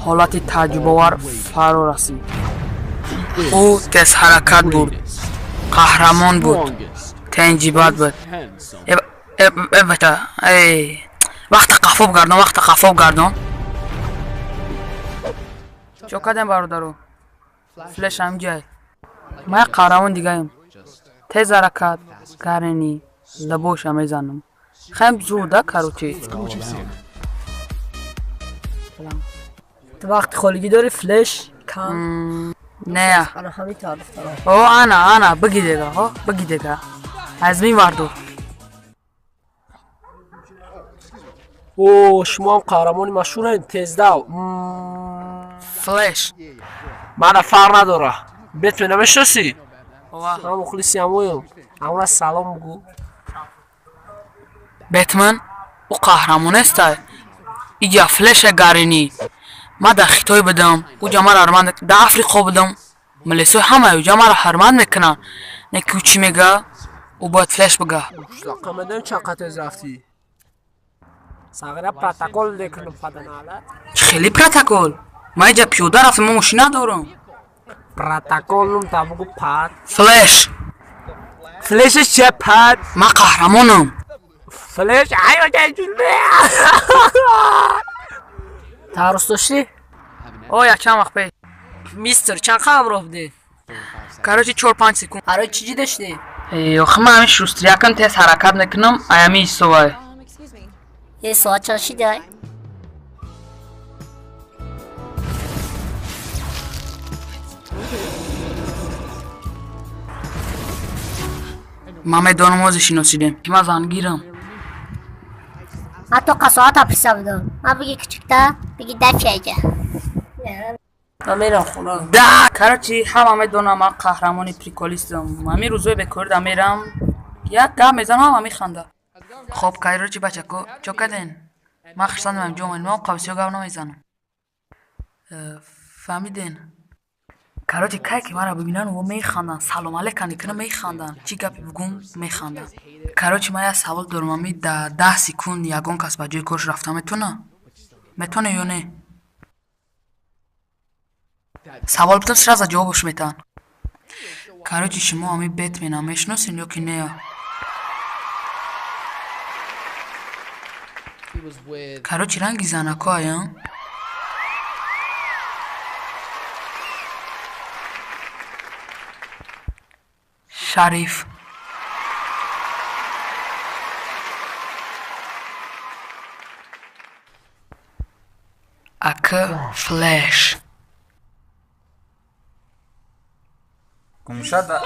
ҳолати таъҷубовар фаро расид. ӯ тез ҳаракат буд, қаҳрамон буд, тенҷибат буд. бета вақта қафоб гардон. чо кардем бародару? флеш ҳамҷай. ма як қаҳрамон дигаем. тез ҳаракат гарени лабоша мезанам. хем зуда карочи. تو وقتی خالگی داری فلش کم نه انا همین تعریف دارم. او انا بگی دیگه از می وردو. اوه شما هم قهرمانی مشهور این تزداو. فلش من فرق نداره. بتمن نمیشناسی؟ اوه من مخلصی همویم. همون سلام بگو. بتمن او قهرمان است. اینجا فلش گارینی. ما در خطای بدم او جامعه هرمند در آفریقا بدم ملیسوی همه او جامعه هرمند میکنن نکیو چی میگه او باید فلش بگه قمدن چقدر تز رفتی صغیره پروتکل دیکنم پدناله خیلی پروتکل ما اینجا پیاده رفتم ما ماشین ندارم پروتکلم تا بگو پد فلشش چه پد ما قهرمانم فلش ایو جنجونه تعرض داشتی؟ او یک چند وقت پیش میستر چند همراه بودی؟ کاروچی 4-5 سکون برای چی داشتی؟ آخه من همین شوستری یکم تیز حرکت نکنم ایمی ایستوای یه ساعت چاشی دای؟ من میدانم موزشی نسیدیم که من زنگیرم حتی قصاعت اپریسا بدم من بگی کچکتا بگی دفعه ایجا من میرم خونه ده کاروچی هم میدانم من قهرمانی پریکولیستم همین روزوی بکردم میرم یک گه میزنم هم میخنده خب کاروچی بچه چو کدین من خشتندم جومن ما قوسی گاو نمیزنم فهمیدین کاروچی کای که مرا ببینن و میخندن سلام علیکم میکنن میخندن چی گپی بگم میخندن کاروچی من یه سوال دارم امی 10 سکوند یگان کس به جای کارش رفته میتونه یا نه سوال بودم سراز جوابش میتن کاروچی شما امی بتمن میشناسین یا که نه کاروچی رنگی زنکو هایم شریف اکه فلش Como já dá.